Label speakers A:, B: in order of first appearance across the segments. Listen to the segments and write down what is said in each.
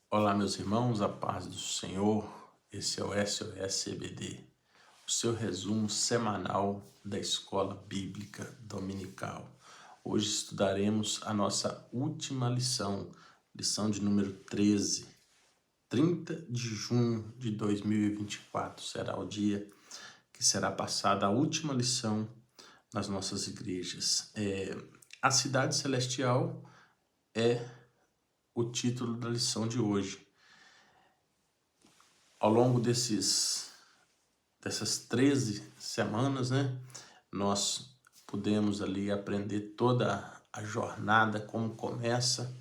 A: Olá, meus irmãos, a paz do Senhor. Esse é o SOS EBD, o seu resumo semanal da Escola Bíblica Dominical. Hoje estudaremos a nossa última lição, lição de número 13. 30 de junho de 2024 será o dia que será passada a última lição nas nossas igrejas. A cidade celestial é o título da lição de hoje. Ao longo dessas 13 semanas, nós pudemos ali aprender toda a jornada, como começa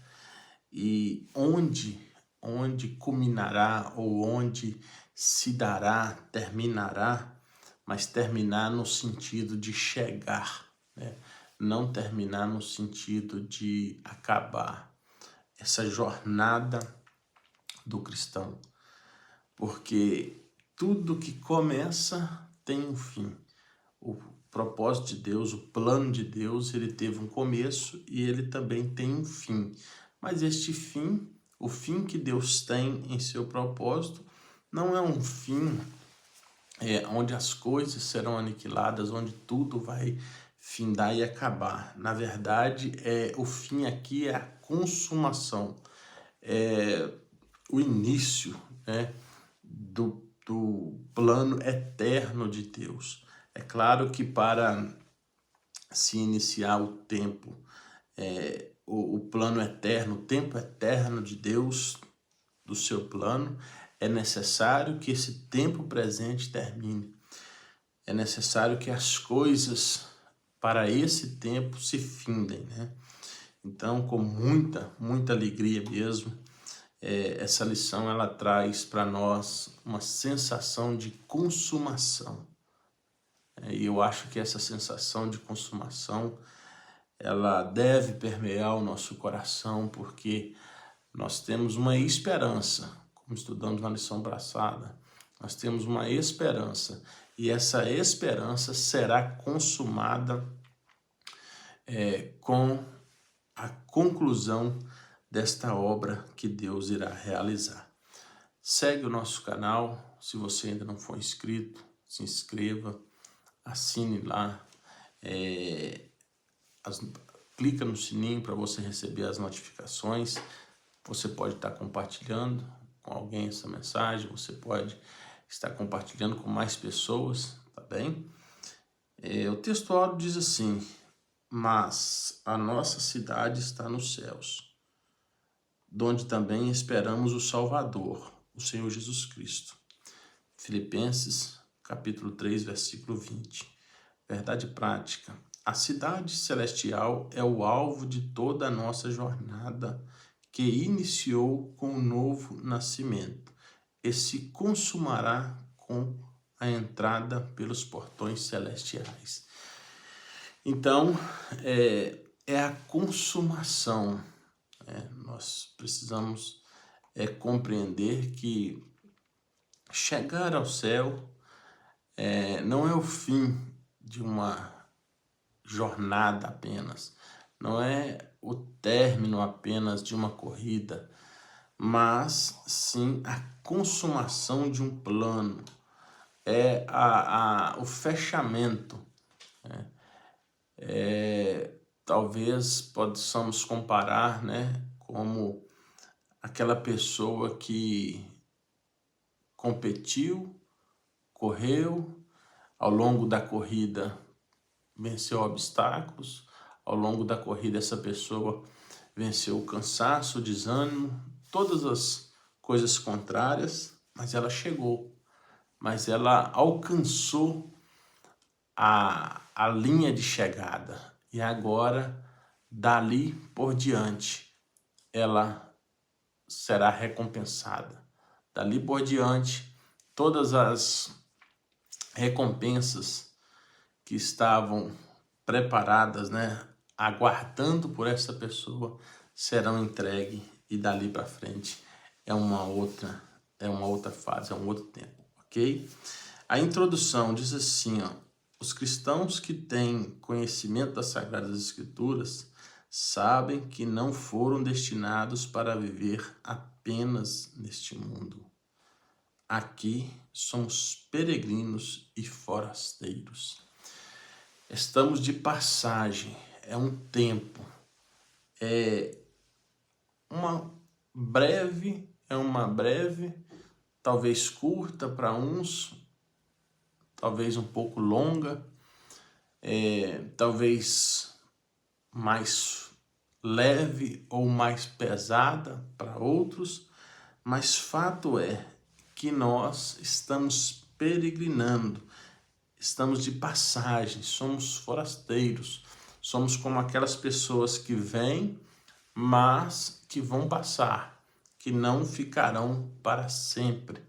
A: e onde culminará ou onde se dará, terminará, mas terminar no sentido de chegar, não terminar no sentido de acabar. Essa jornada do cristão. Porque tudo que começa tem um fim. O propósito de Deus, o plano de Deus, ele teve um começo e ele também tem um fim. Mas este fim, o fim que Deus tem em seu propósito, não é um fim onde as coisas serão aniquiladas, onde tudo vai findar e acabar. Na verdade, o fim aqui é a consumação, é o início, do plano eterno de Deus. É claro que para se iniciar o tempo, o plano eterno, o tempo eterno de Deus, do seu plano, é necessário que esse tempo presente termine. É necessário que as coisas para esse tempo se findem, Então, com muita alegria mesmo, essa lição ela traz para nós uma sensação de consumação. E eu acho que essa sensação de consumação ela deve permear o nosso coração, porque nós temos uma esperança, como estudamos na lição passada, nós temos uma esperança, e essa esperança será consumada com a conclusão desta obra que Deus irá realizar. Segue o nosso canal, se você ainda não for inscrito, se inscreva, assine lá, clica no sininho para você receber as notificações. Você pode estar compartilhando com alguém essa mensagem, você pode estar compartilhando com mais pessoas, tá bem? O texto áureo diz assim: mas a nossa cidade está nos céus, donde também esperamos o Salvador, o Senhor Jesus Cristo. Filipenses, capítulo 3, versículo 20. Verdade prática. A cidade celestial é o alvo de toda a nossa jornada, que iniciou com o novo nascimento e se consumará com a entrada pelos portões celestiais. Então, é a consumação. Nós precisamos compreender que chegar ao céu não é o fim de uma jornada apenas, não é o término apenas de uma corrida, mas sim a consumação de um plano, o fechamento. Talvez possamos comparar, como aquela pessoa que competiu, correu, ao longo da corrida venceu obstáculos, ao longo da corrida essa pessoa venceu o cansaço, o desânimo, todas as coisas contrárias, mas ela chegou, mas ela alcançou a linha de chegada, e agora, dali por diante, ela será recompensada. Dali por diante, todas as recompensas que estavam preparadas, aguardando por essa pessoa, serão entregues, e dali para frente é uma outra fase, é um outro tempo, ok? A introdução diz assim, os cristãos que têm conhecimento das Sagradas Escrituras sabem que não foram destinados para viver apenas neste mundo. Aqui somos peregrinos e forasteiros. Estamos de passagem, é um tempo, é uma breve, talvez curta para uns, talvez um pouco longa, talvez mais leve ou mais pesada para outros, mas fato é que nós estamos peregrinando, estamos de passagem, somos forasteiros, somos como aquelas pessoas que vêm, mas que vão passar, que não ficarão para sempre.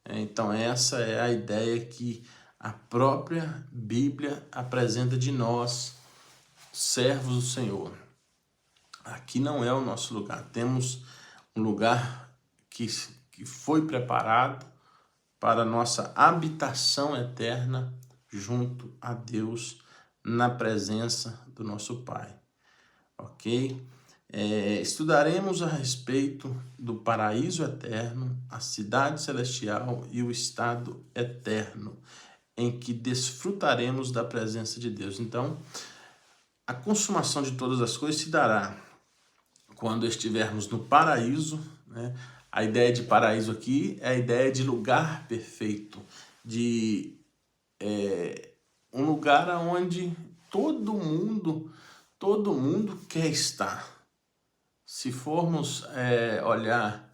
A: Então essa é a ideia que a própria Bíblia apresenta de nós, servos do Senhor. Aqui não é o nosso lugar, temos um lugar que foi preparado para a nossa habitação eterna junto a Deus, na presença do nosso Pai, ok? Estudaremos a respeito do paraíso eterno, a cidade celestial e o estado eterno, em que desfrutaremos da presença de Deus. Então, a consumação de todas as coisas se dará quando estivermos no paraíso, né? A ideia de paraíso aqui é a ideia de lugar perfeito, de um lugar onde todo mundo quer estar. Se formos olhar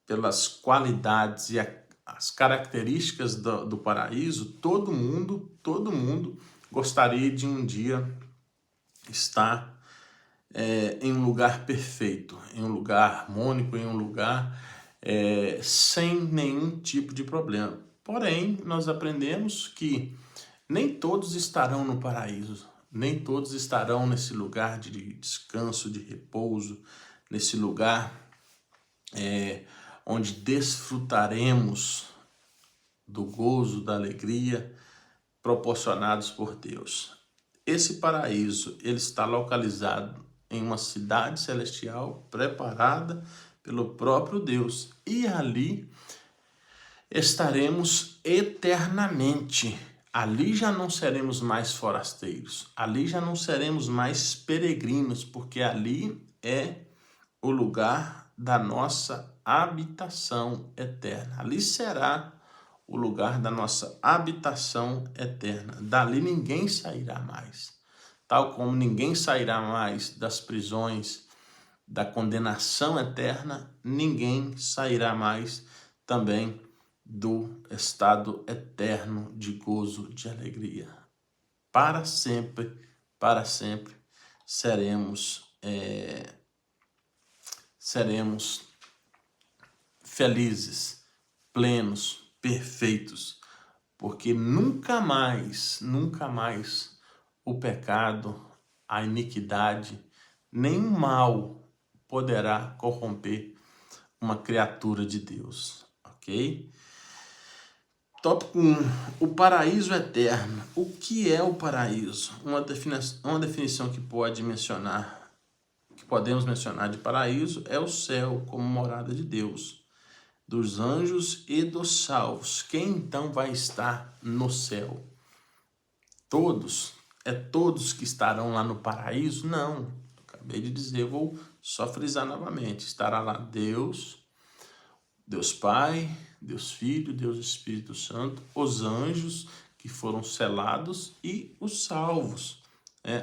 A: pelas qualidades e as características do paraíso, todo mundo gostaria de um dia estar em um lugar perfeito, em um lugar harmônico, em um lugar sem nenhum tipo de problema. Porém, nós aprendemos que nem todos estarão no paraíso, nem todos estarão nesse lugar de descanso, de repouso, nesse lugar onde desfrutaremos do gozo, da alegria proporcionados por Deus. Esse paraíso, ele está localizado em uma cidade celestial preparada pelo próprio Deus, e ali estaremos eternamente. Ali já não seremos mais forasteiros, ali já não seremos mais peregrinos, porque ali é o lugar da nossa habitação eterna. Ali será o lugar da nossa habitação eterna. Dali ninguém sairá mais. Tal como ninguém sairá mais das prisões, da condenação eterna, ninguém sairá mais também do estado eterno de gozo, de alegria. Para sempre seremos felizes, plenos, perfeitos, porque nunca mais o pecado, a iniquidade, nem o mal poderá corromper uma criatura de Deus, ok? Tópico 1, o paraíso eterno. O que é o paraíso? Uma definição que podemos mencionar de paraíso é o céu como morada de Deus, dos anjos e dos salvos. Quem então vai estar no céu? Todos? É todos que estarão lá no paraíso? Não. Acabei de dizer, vou só frisar novamente. Estará lá Deus Pai, Deus Filho, Deus Espírito Santo, os anjos que foram selados e os salvos,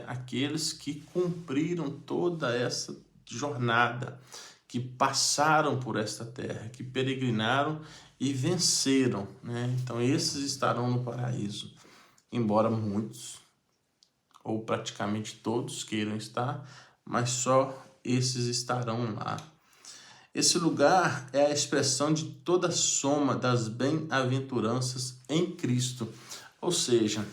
A: aqueles que cumpriram toda essa jornada, que passaram por esta terra, que peregrinaram e venceram, Então esses estarão no paraíso, embora muitos ou praticamente todos queiram estar, mas só esses estarão lá. Esse lugar é a expressão de toda a soma das bem-aventuranças em Cristo. Ou seja,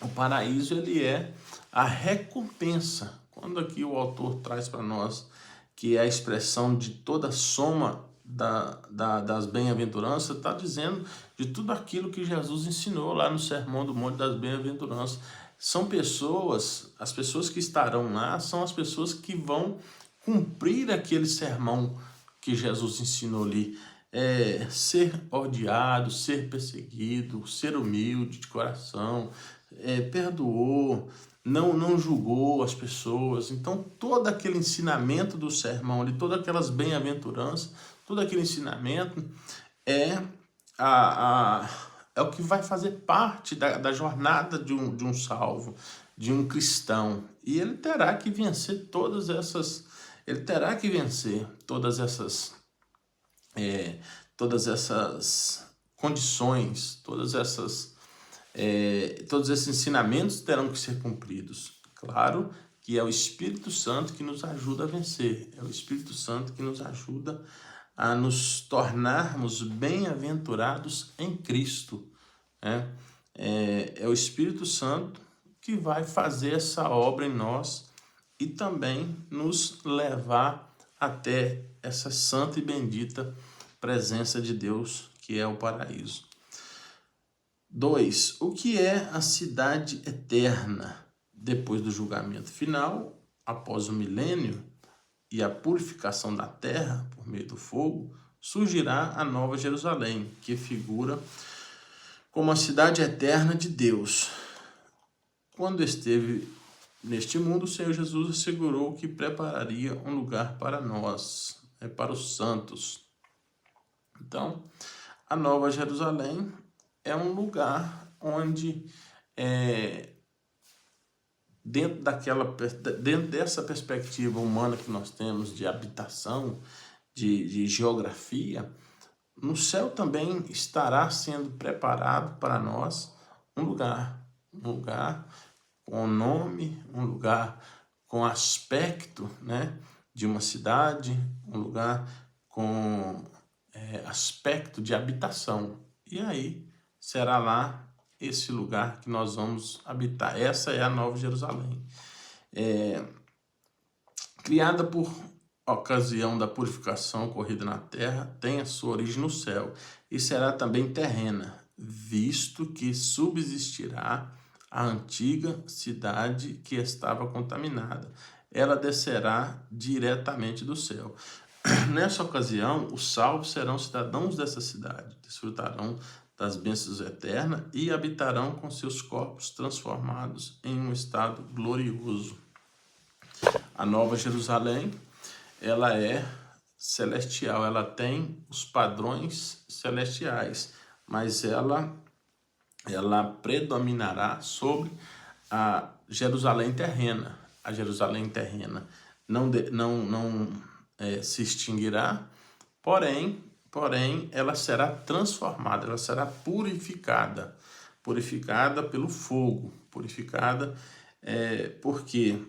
A: o paraíso ele é a recompensa. Quando aqui o autor traz para nós que é a expressão de toda a soma das bem-aventuranças, está dizendo de tudo aquilo que Jesus ensinou lá no Sermão do Monte das Bem-aventuranças. são pessoas, as pessoas que estarão lá são as pessoas que vão cumprir aquele sermão que Jesus ensinou ali. Ser odiado, ser perseguido, ser humilde de coração, perdoou, não julgou as pessoas. Então, todo aquele ensinamento do sermão ali, todas aquelas bem-aventuranças, todo aquele ensinamento é é o que vai fazer parte da jornada de um salvo, de um cristão. E ele terá que vencer todas essas condições, todos esses ensinamentos terão que ser cumpridos. Claro que é o Espírito Santo que nos ajuda a vencer, é o Espírito Santo que nos ajuda a nos tornarmos bem-aventurados em Cristo, né? É o Espírito Santo que vai fazer essa obra em nós e também nos levar até essa santa e bendita presença de Deus, que é o paraíso. 2. O que é a cidade eterna? Depois do julgamento final, após o milênio e a purificação da terra por meio do fogo, surgirá a Nova Jerusalém, que figura como a cidade eterna de Deus. Quando esteve neste mundo, o Senhor Jesus assegurou que prepararia um lugar para nós, para os santos. Então, a Nova Jerusalém é um lugar onde, dentro dessa perspectiva humana que nós temos de habitação, de geografia, no céu também estará sendo preparado para nós um lugar com nome, um lugar com aspecto, né, de uma cidade, um lugar com aspecto de habitação. E aí será lá esse lugar que nós vamos habitar. Essa é a Nova Jerusalém. Criada por ocasião da purificação ocorrida na terra, tem a sua origem no céu e será também terrena, visto que subsistirá a antiga cidade que estava contaminada. Ela descerá diretamente do céu. Nessa ocasião, os salvos serão cidadãos dessa cidade, desfrutarão das bênçãos eternas e habitarão com seus corpos transformados em um estado glorioso. A Nova Jerusalém, ela é celestial, ela tem os padrões celestiais, mas ela predominará sobre a Jerusalém terrena. A Jerusalém terrena não se extinguirá, porém ela será transformada, ela será purificada pelo fogo, purificada porque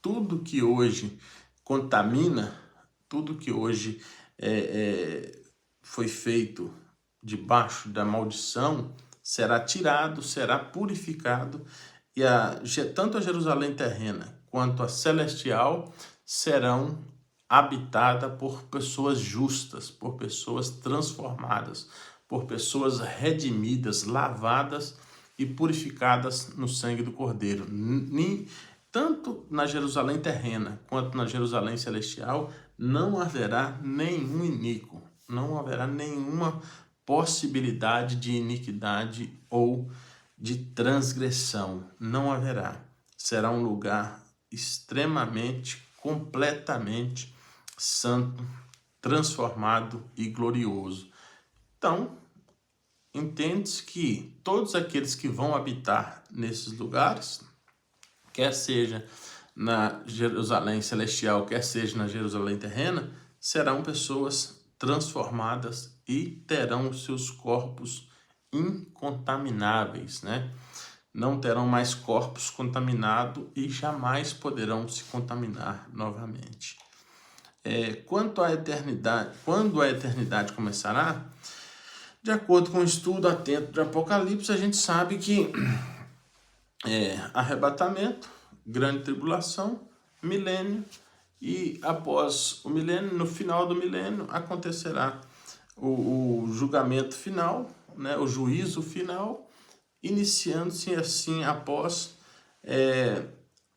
A: tudo que hoje contamina, tudo que hoje foi feito debaixo da maldição, será tirado, será purificado, e tanto a Jerusalém terrena quanto a celestial serão habitadas por pessoas justas, por pessoas transformadas, por pessoas redimidas, lavadas e purificadas no sangue do Cordeiro. Tanto na Jerusalém terrena quanto na Jerusalém celestial não haverá nenhum iníquo, não haverá nenhuma possibilidade de iniquidade ou de transgressão, não haverá. Será um lugar extremamente, completamente santo, transformado e glorioso. Então, entende-se que todos aqueles que vão habitar nesses lugares, quer seja na Jerusalém celestial, quer seja na Jerusalém terrena, serão pessoas transformadas e terão os seus corpos incontamináveis, né? Não terão mais corpos contaminados e jamais poderão se contaminar novamente. Quanto à eternidade, quando a eternidade começará, de acordo com o estudo atento de Apocalipse, a gente sabe que arrebatamento, grande tribulação, milênio, e após o milênio, no final do milênio, acontecerá o julgamento final, né, o juízo final, iniciando-se assim após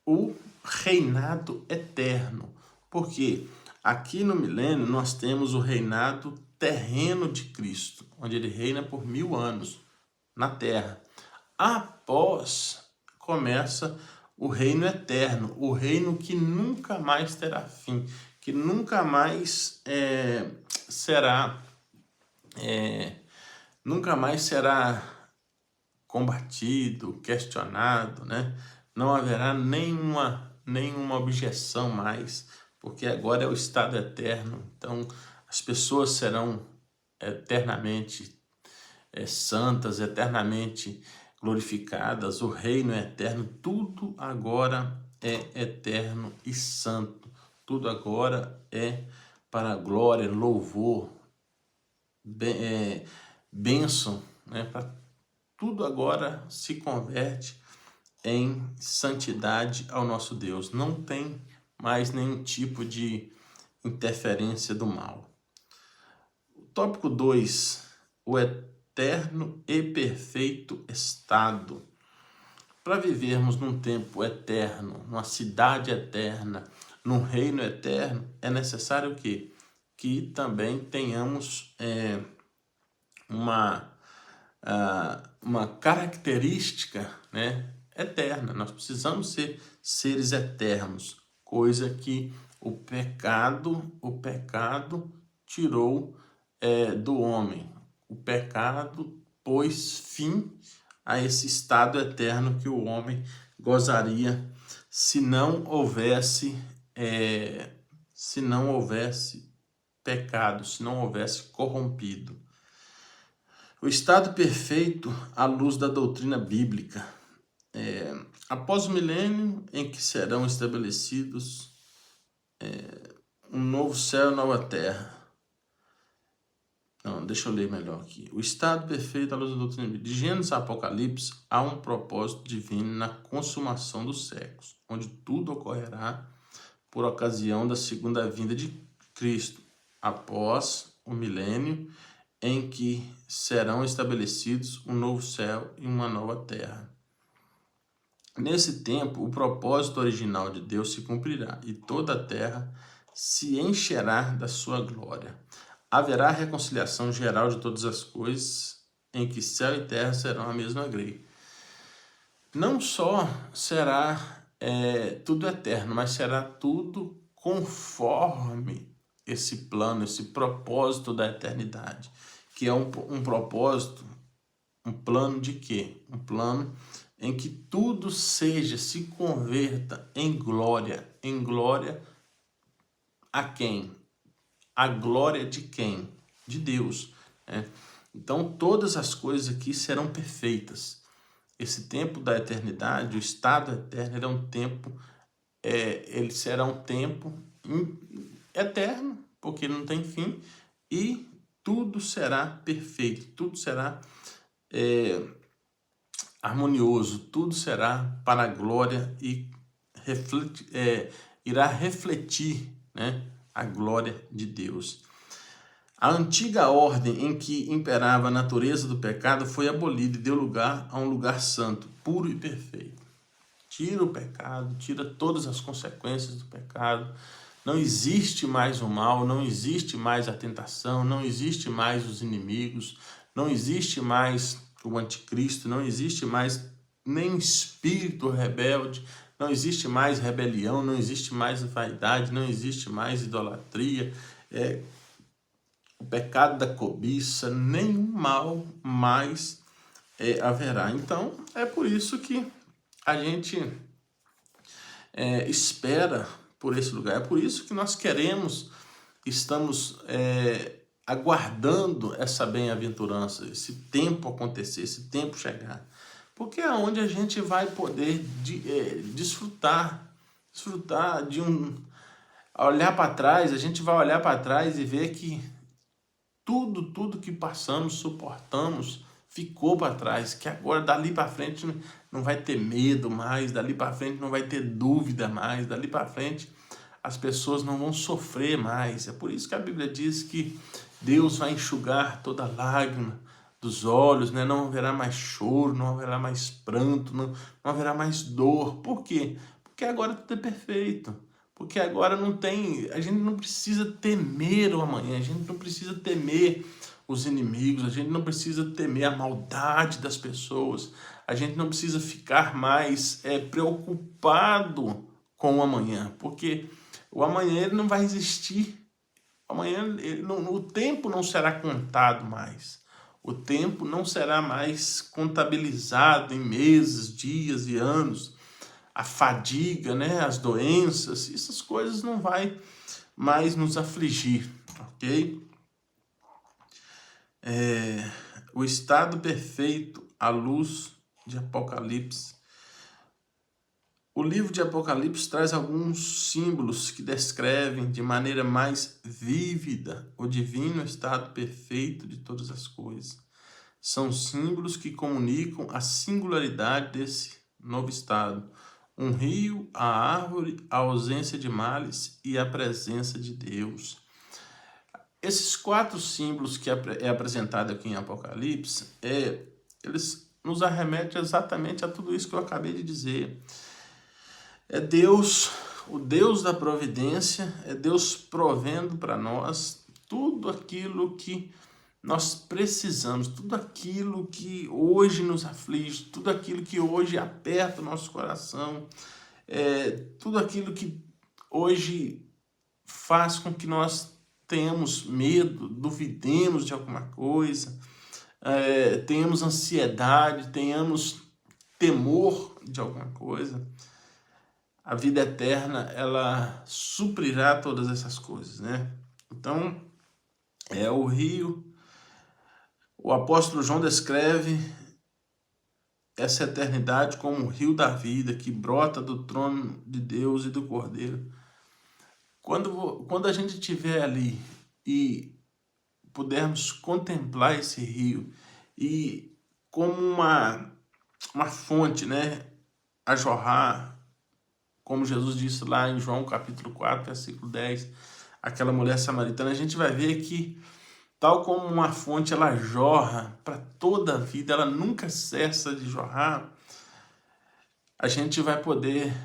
A: o reinado eterno. Porque aqui no milênio nós temos o reinado terreno de Cristo, onde ele reina por 1000 anos na terra. Após começa o reino eterno, o reino que nunca mais terá fim, que nunca mais será combatido, questionado, né? Não haverá nenhuma objeção mais, porque agora é o estado eterno. Então, as pessoas serão eternamente santas, eternamente glorificadas, o reino é eterno, tudo agora é eterno e santo, tudo agora é para glória, louvor, bênção, né? Tudo agora se converte em santidade ao nosso Deus. Não tem mais nenhum tipo de interferência do mal. Tópico 2. O eterno e perfeito estado. Para vivermos num tempo eterno, numa cidade eterna, num reino eterno, é necessário o quê? Que também tenhamos uma característica, né, eterna. Nós precisamos ser seres eternos, coisa que o pecado tirou do homem. O pecado pôs fim a esse estado eterno que o homem gozaria se não houvesse pecado, se não houvesse corrompido. O estado perfeito à luz da doutrina bíblica. Após o milênio em que serão estabelecidos um novo céu e nova terra. Não, deixa eu ler melhor aqui. O estado perfeito à luz da doutrina bíblica. De Gênesis a Apocalipse, há um propósito divino na consumação dos séculos, onde tudo ocorrerá por ocasião da segunda vinda de Cristo, após o milênio em que serão estabelecidos um novo céu e uma nova terra. Nesse tempo, o propósito original de Deus se cumprirá e toda a terra se encherá da sua glória. Haverá reconciliação geral de todas as coisas, em que céu e terra serão a mesma grei. Não só será tudo eterno, mas será tudo conforme esse plano, esse propósito da eternidade, que é um propósito, um plano de quê? Um plano em que tudo se converta em glória. Em glória a quem? A glória de quem? De Deus, né? Então todas as coisas aqui serão perfeitas. Esse tempo da eternidade, o estado eterno, ele é um tempo, ele será um tempo eterno, porque não tem fim, e tudo será perfeito, tudo será harmonioso, tudo será para a glória e irá refletir, né, a glória de Deus. A antiga ordem em que imperava a natureza do pecado foi abolida e deu lugar a um lugar santo, puro e perfeito. Tira o pecado, tira todas as consequências do pecado. Não existe mais o mal, não existe mais a tentação, não existe mais os inimigos, não existe mais o anticristo, não existe mais nem espírito rebelde, não existe mais rebelião, não existe mais vaidade, não existe mais idolatria, o pecado da cobiça, nenhum mal mais haverá. Então, é por isso que a gente espera por esse lugar, é por isso que nós estamos aguardando essa bem-aventurança, esse tempo acontecer, esse tempo chegar, porque é onde a gente vai poder desfrutar de olhar para trás. A gente vai olhar para trás e ver que tudo que passamos, suportamos, ficou para trás, que agora dali para frente não vai ter medo mais, dali para frente não vai ter dúvida mais, dali para frente as pessoas não vão sofrer mais. É por isso que a Bíblia diz que Deus vai enxugar toda lágrima dos olhos, né? Não haverá mais choro, não haverá mais pranto, não haverá mais dor. Por quê? Porque agora tudo é perfeito. Porque agora não tem, a gente não precisa temer o amanhã, a gente não precisa temer os inimigos, a gente não precisa temer a maldade das pessoas, a gente não precisa ficar mais preocupado com o amanhã, porque o amanhã ele não vai existir. Amanhã o tempo não será contado mais. O tempo não será mais contabilizado em meses, dias e anos. A fadiga, né, as doenças, essas coisas não vai mais nos afligir, ok? O estado perfeito à luz de Apocalipse. O livro de Apocalipse traz alguns símbolos que descrevem de maneira mais vívida o divino estado perfeito de todas as coisas. São símbolos que comunicam a singularidade desse novo estado. Um rio, a árvore, a ausência de males e a presença de Deus. Esses 4 símbolos que é apresentado aqui em Apocalipse, eles nos arremetem exatamente a tudo isso que eu acabei de dizer. É Deus, o Deus da providência, é Deus provendo para nós tudo aquilo que nós precisamos, tudo aquilo que hoje nos aflige, tudo aquilo que hoje aperta o nosso coração, tudo aquilo que hoje faz com que nós tenhamos medo, duvidemos de alguma coisa, tenhamos ansiedade, tenhamos temor de alguma coisa. A vida eterna, ela suprirá todas essas coisas, né? Então, o rio, o apóstolo João descreve essa eternidade como o rio da vida que brota do trono de Deus e do Cordeiro. Quando a gente estiver ali e pudermos contemplar esse rio e como uma fonte, né, a jorrar, como Jesus disse lá em João capítulo 4, versículo 10, aquela mulher samaritana, a gente vai ver que tal como uma fonte ela jorra para toda a vida, ela nunca cessa de jorrar, a gente vai poder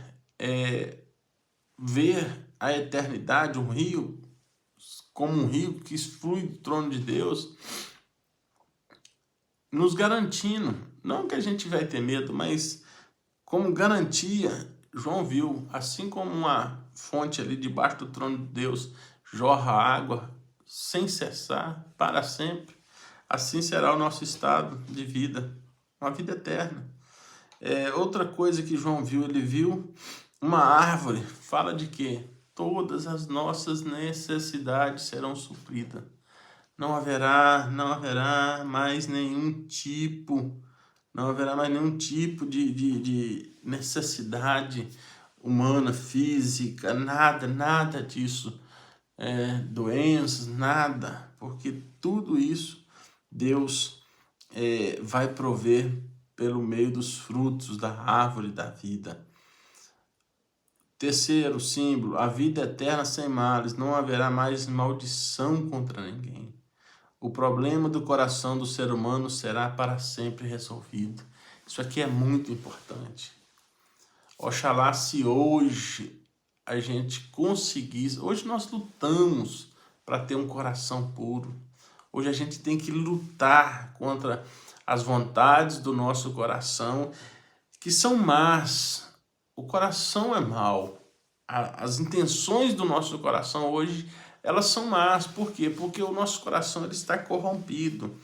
A: ver a eternidade, um rio, como um rio que flui do trono de Deus, nos garantindo, não que a gente vai ter medo, mas como garantia. João viu, assim como uma fonte ali debaixo do trono de Deus jorra água sem cessar, para sempre, assim será o nosso estado de vida, uma vida eterna. Outra coisa que João viu, ele viu uma árvore, fala de quê? Todas as nossas necessidades serão supridas. Não haverá mais nenhum tipo de necessidade humana, física, nada disso, doenças, nada, porque tudo isso Deus vai prover pelo meio dos frutos da árvore da vida. Terceiro símbolo, a vida eterna sem males, não haverá mais maldição contra ninguém. O problema do coração do ser humano será para sempre resolvido. Isso aqui é muito importante. Oxalá se hoje a gente conseguisse... Hoje nós lutamos para ter um coração puro. Hoje a gente tem que lutar contra as vontades do nosso coração, que são más. O coração é mau. As intenções do nosso coração hoje, elas são más. Por quê? Porque o nosso coração ele está corrompido.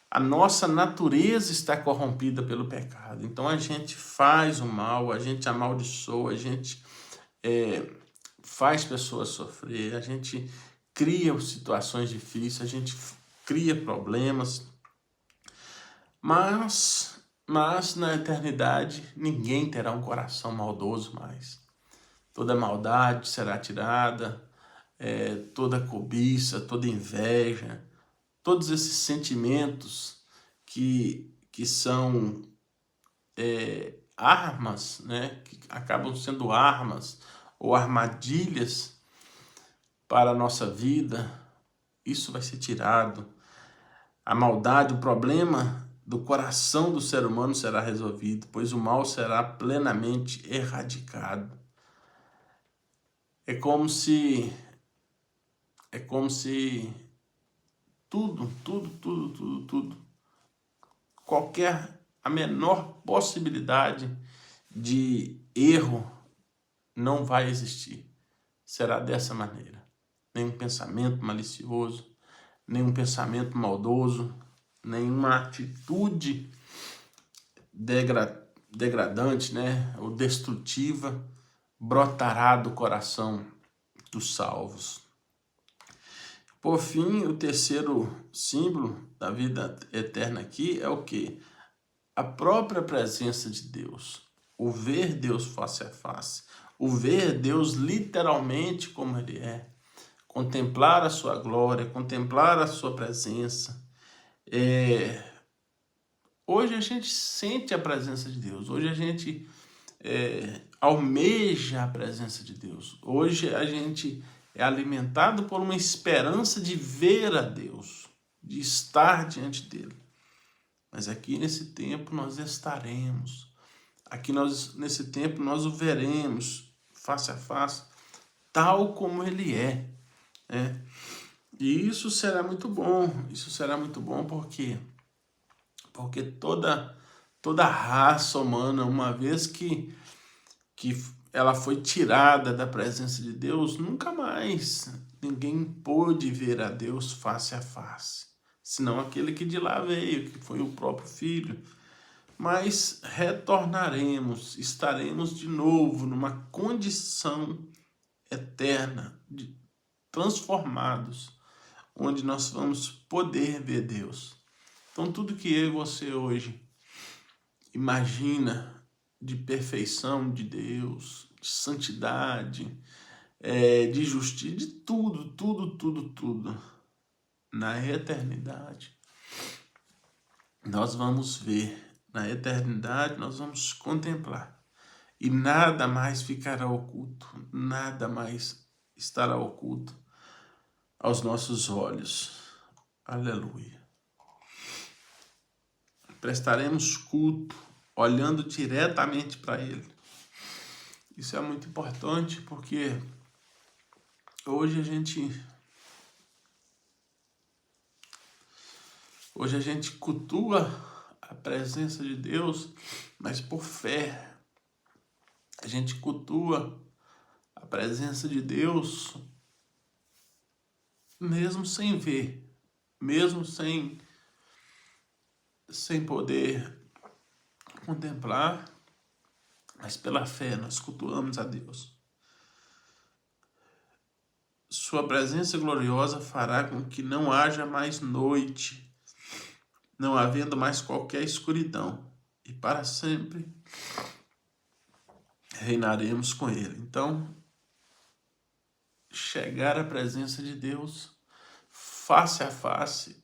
A: A nossa natureza está corrompida pelo pecado. Então a gente faz o mal, a gente amaldiçoa, a gente faz pessoas sofrer, a gente cria situações difíceis, a gente cria problemas. Mas na eternidade ninguém terá um coração maldoso mais. Toda maldade será tirada, toda cobiça, toda inveja, todos esses sentimentos que são armas, né, que acabam sendo armas ou armadilhas para a nossa vida, isso vai ser tirado. A maldade, o problema do coração do ser humano será resolvido, pois o mal será plenamente erradicado. É como se tudo, a menor possibilidade de erro não vai existir. Será dessa maneira. Nenhum pensamento malicioso, nenhum pensamento maldoso, nenhuma atitude degradante, né, ou destrutiva brotará do coração dos salvos. Por fim, o terceiro símbolo da vida eterna aqui é o quê? A própria presença de Deus. O ver Deus face a face. O ver Deus literalmente como Ele é. Contemplar a sua glória, contemplar a sua presença. Hoje a gente sente a presença de Deus. Hoje a gente almeja a presença de Deus. Hoje a gente é alimentado por uma esperança de ver a Deus, de estar diante dele. Mas aqui nesse tempo nós estaremos. Nesse tempo nós o veremos face a face, tal como ele é, né? E isso será muito bom. Isso será muito bom porque toda a raça humana, uma vez que ela foi tirada da presença de Deus, nunca mais ninguém pôde ver a Deus face a face, senão aquele que de lá veio, que foi o próprio Filho. Mas retornaremos, estaremos de novo numa condição eterna, transformados, onde nós vamos poder ver Deus. Então tudo que eu e você hoje imagina de perfeição de Deus, de santidade, de justiça, de tudo, na eternidade, nós vamos ver. Na eternidade nós vamos contemplar. E nada mais ficará oculto, nada mais estará oculto aos nossos olhos. Aleluia. Prestaremos culto olhando diretamente para Ele. Isso é muito importante porque hoje a gente cultua a presença de Deus, mas por fé. A gente cultua a presença de Deus mesmo sem ver, mesmo sem poder contemplar, mas pela fé nós cultuamos a Deus. Sua presença gloriosa fará com que não haja mais noite, não havendo mais qualquer escuridão, e para sempre reinaremos com Ele. Então, chegar à presença de Deus face a face.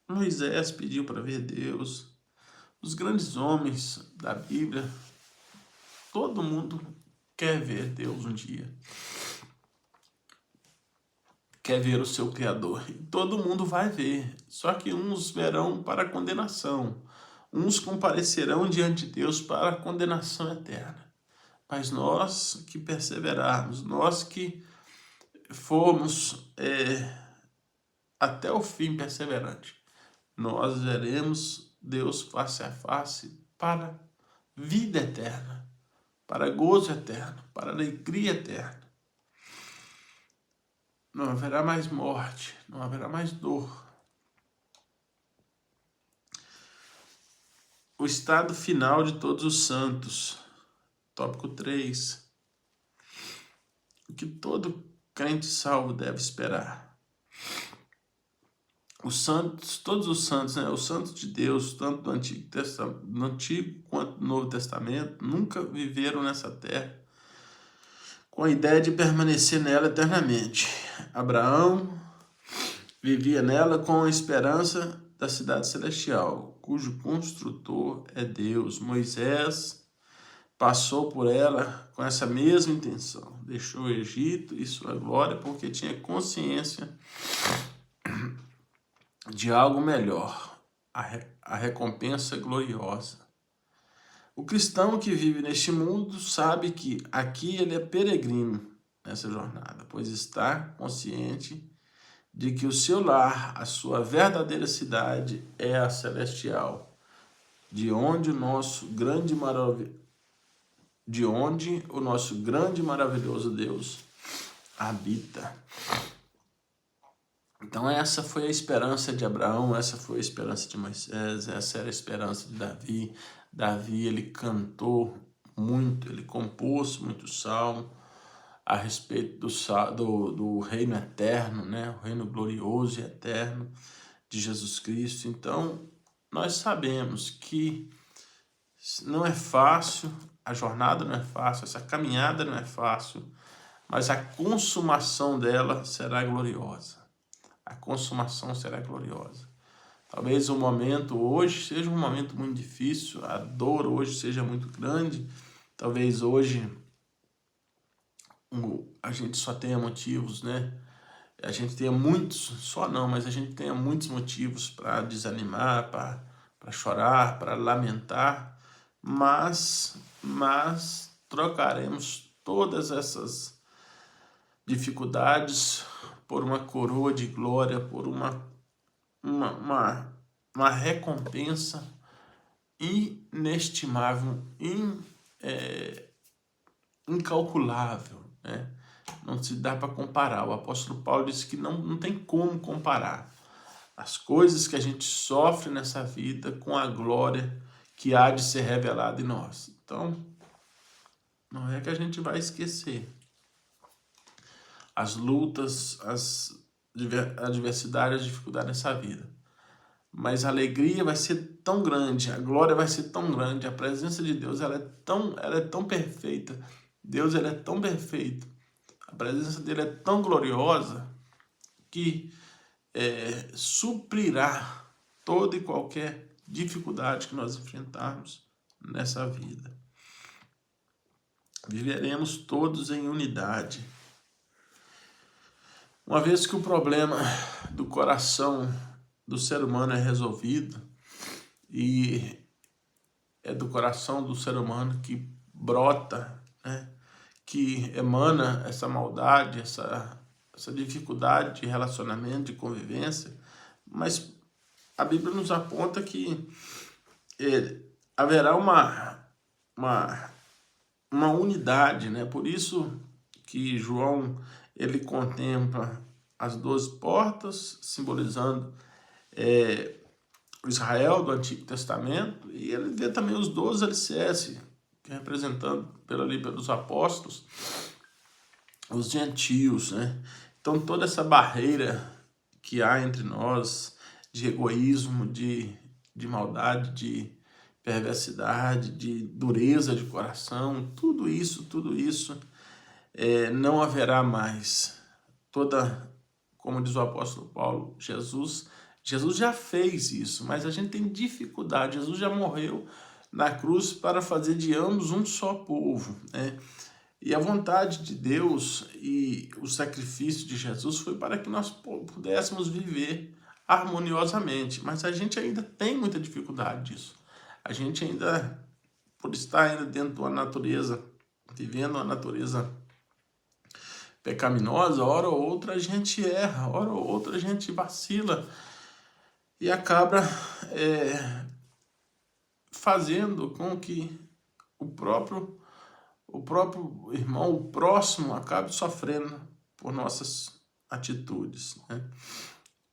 A: Moisés pediu para ver Deus. Os grandes homens da Bíblia, todo mundo quer ver Deus um dia. Quer ver o seu Criador. E todo mundo vai ver. Só que uns verão para condenação. Uns comparecerão diante de Deus para a condenação eterna. Mas nós que perseverarmos, nós que formos até o fim perseverante, nós veremos Deus face a face para vida eterna, para gozo eterno, para alegria eterna. Não haverá mais morte, não haverá mais dor. O estado final de todos os santos. Tópico 3. O que todo crente salvo deve esperar. Os santos, todos os santos, né? Os santos de Deus, tanto do Antigo quanto do Novo Testamento, nunca viveram nessa terra com a ideia de permanecer nela eternamente. Abraão vivia nela com a esperança da cidade celestial, cujo construtor é Deus. Moisés passou por ela com essa mesma intenção. Deixou o Egito e sua glória porque tinha consciência de algo melhor, a recompensa gloriosa. O cristão que vive neste mundo sabe que aqui ele é peregrino nessa jornada, pois está consciente de que o seu lar, a sua verdadeira cidade é a celestial, de onde o nosso grande e maravilhoso Deus habita. Então essa foi a esperança de Abraão, essa foi a esperança de Moisés, essa era a esperança de Davi. Davi, ele cantou muito, ele compôs muito salmo a respeito do reino eterno, né? O reino glorioso e eterno de Jesus Cristo. Então, nós sabemos que não é fácil, a jornada não é fácil, essa caminhada não é fácil, mas a consumação dela será gloriosa. A consumação será gloriosa. Talvez o momento hoje seja um momento muito difícil, a dor hoje seja muito grande, talvez hoje a gente só tenha motivos, né? A gente tenha muitos, só não, mas a gente tenha muitos motivos para desanimar, para chorar, para lamentar, mas trocaremos todas essas dificuldades por uma coroa de glória, por uma recompensa inestimável, incalculável, né? Não se dá para comparar. O apóstolo Paulo disse que não tem como comparar as coisas que a gente sofre nessa vida com a glória que há de ser revelada em nós. Então, não é que a gente vai esquecer as lutas, as adversidades, as dificuldades nessa vida. Mas a alegria vai ser tão grande, a glória vai ser tão grande, a presença de Deus ela é tão perfeita. Deus ele é tão perfeito, a presença dele é tão gloriosa que suprirá toda e qualquer dificuldade que nós enfrentarmos nessa vida. Viveremos todos em unidade. Uma vez que o problema do coração do ser humano é resolvido, e é do coração do ser humano que brota, né, que emana essa maldade, essa dificuldade de relacionamento, de convivência, mas a Bíblia nos aponta que haverá uma unidade, né? Por isso que João ele contempla as 12 portas, simbolizando o Israel do Antigo Testamento, e ele vê também os 12 alicerces, representando pelos apóstolos, os gentios, né? Então toda essa barreira que há entre nós, de egoísmo, de maldade, de perversidade, de dureza de coração, tudo isso não haverá mais. Como diz o apóstolo Paulo, Jesus já fez isso, mas a gente tem dificuldade. Jesus já morreu na cruz para fazer de ambos um só povo, né? E a vontade de Deus e o sacrifício de Jesus foi para que nós pudéssemos viver harmoniosamente, mas a gente ainda tem muita dificuldade disso. A gente ainda, por estar ainda dentro de uma natureza, vivendo uma natureza pecaminosa, hora ou outra a gente erra, hora ou outra a gente vacila e acaba fazendo com que o próprio irmão, o próximo, acabe sofrendo por nossas atitudes, né?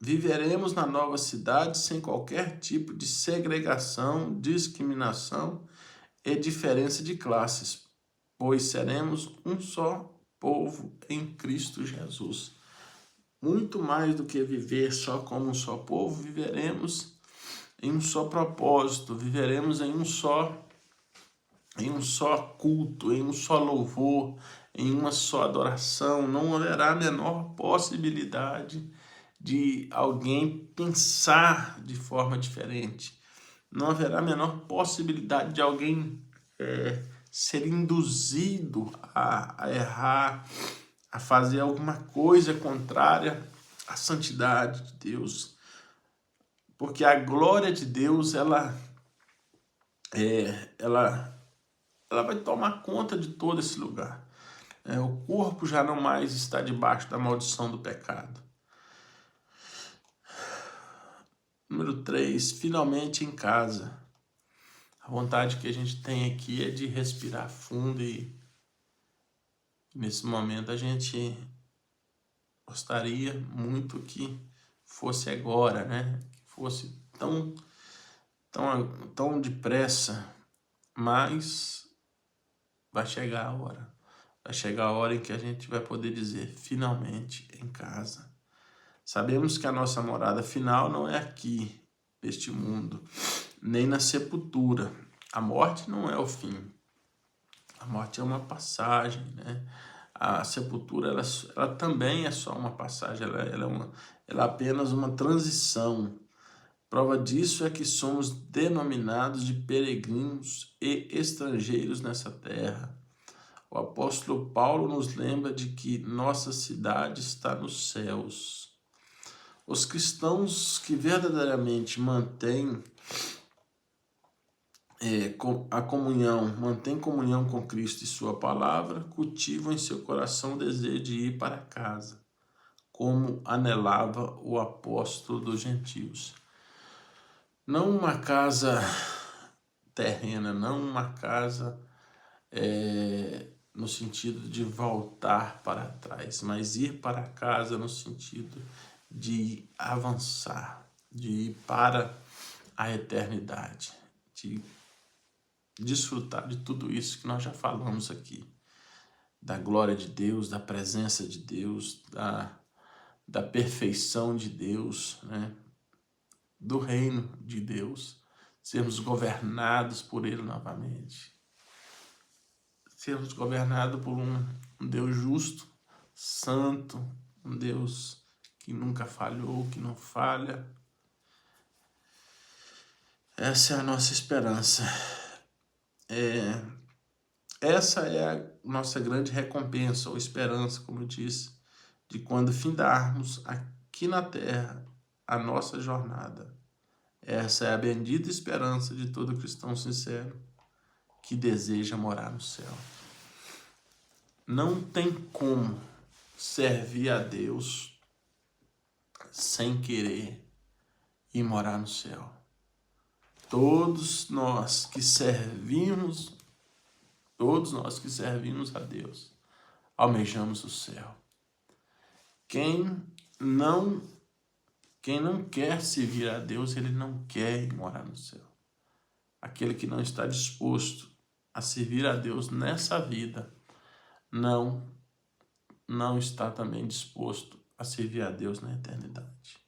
A: Viveremos na nova cidade sem qualquer tipo de segregação, discriminação e diferença de classes, pois seremos um só povo em Cristo Jesus. Muito mais do que viver só como um só povo, viveremos em um só propósito, viveremos em um só culto, em um só louvor, em uma só adoração. Não haverá a menor possibilidade de alguém pensar de forma diferente. Não haverá a menor possibilidade de alguém ser induzido a errar, a fazer alguma coisa contrária à santidade de Deus. Porque a glória de Deus, ela vai tomar conta de todo esse lugar. O corpo já não mais está debaixo da maldição do pecado. Número 3, finalmente em casa. A vontade que a gente tem aqui é de respirar fundo e nesse momento a gente gostaria muito que fosse agora, né? Que fosse tão depressa, mas vai chegar a hora. Vai chegar a hora em que a gente vai poder dizer, finalmente em casa. Sabemos que a nossa morada final não é aqui, neste mundo, nem na sepultura. A morte não é o fim. A morte é uma passagem, né? A sepultura, ela também é só uma passagem, ela é apenas uma transição. Prova disso é que somos denominados de peregrinos e estrangeiros nessa terra. O apóstolo Paulo nos lembra de que nossa cidade está nos céus. Os cristãos que verdadeiramente mantêm mantém comunhão com Cristo e sua palavra, cultivam em seu coração o desejo de ir para casa, como anelava o apóstolo dos gentios. Não uma casa terrena, não uma casa no sentido de voltar para trás, mas ir para casa no sentido de avançar, de ir para a eternidade, de desfrutar de tudo isso que nós já falamos aqui, da glória de Deus, da presença de Deus, da perfeição de Deus, né? Do reino de Deus, sermos governados por Ele novamente, sermos governados por um Deus justo, santo, um Deus que nunca falhou, que não falha. Essa é a nossa esperança. Essa é a nossa grande recompensa ou esperança, como eu disse, de quando findarmos aqui na terra a nossa jornada. Essa é a bendita esperança de todo cristão sincero que deseja morar no céu. Não tem como servir a Deus sem querer ir morar no céu. Todos nós que servimos a Deus, almejamos o céu. Quem não quer servir a Deus, ele não quer ir morar no céu. Aquele que não está disposto a servir a Deus nessa vida, não está também disposto a servir a Deus na eternidade.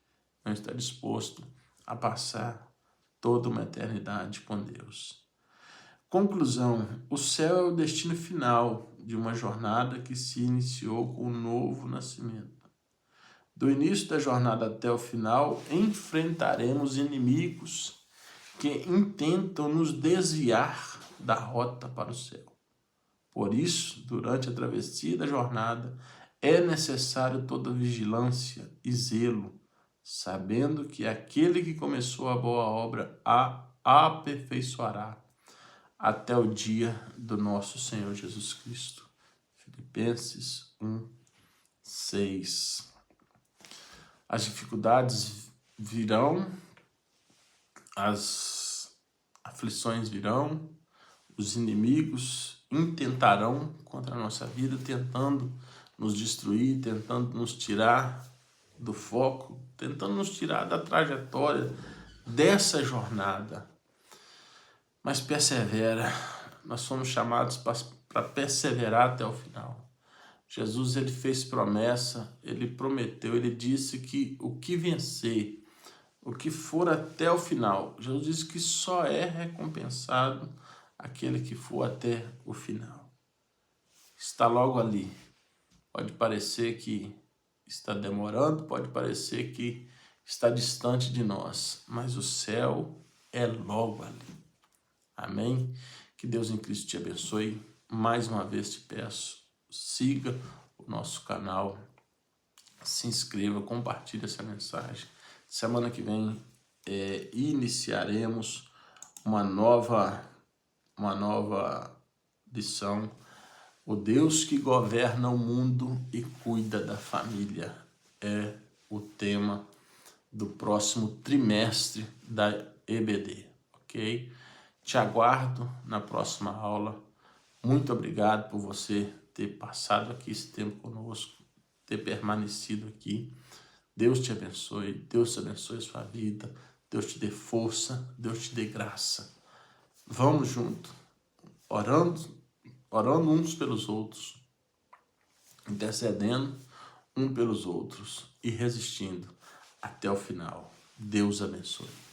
A: Não está disposto a passar toda uma eternidade com Deus. Conclusão: o céu é o destino final de uma jornada que se iniciou com o novo nascimento. Do início da jornada até o final, enfrentaremos inimigos que intentam nos desviar da rota para o céu. Por isso, durante a travessia da jornada, é necessário toda vigilância e zelo, sabendo que aquele que começou a boa obra a aperfeiçoará até o dia do nosso Senhor Jesus Cristo. Filipenses 1:6. As dificuldades virão, as aflições virão, os inimigos intentarão contra a nossa vida, tentando nos destruir, tentando nos tirar do foco, tentando nos tirar da trajetória dessa jornada. Mas persevera, nós somos chamados para perseverar até o final. Jesus, ele fez promessa, ele prometeu, ele disse que o que vencer, o que for até o final, Jesus disse que só é recompensado aquele que for até o final. Está logo ali. Pode parecer que está demorando, pode parecer que está distante de nós, mas o céu é logo ali. Amém? Que Deus em Cristo te abençoe. Mais uma vez te peço, siga o nosso canal, se inscreva, compartilhe essa mensagem. Semana que vem iniciaremos uma nova lição. O Deus que governa o mundo e cuida da família é o tema do próximo trimestre da EBD, ok? Te aguardo na próxima aula. Muito obrigado por você ter passado aqui esse tempo conosco, ter permanecido aqui. Deus te abençoe a sua vida, Deus te dê força, Deus te dê graça. Vamos junto, orando uns pelos outros, intercedendo um pelos outros e resistindo até o final. Deus abençoe.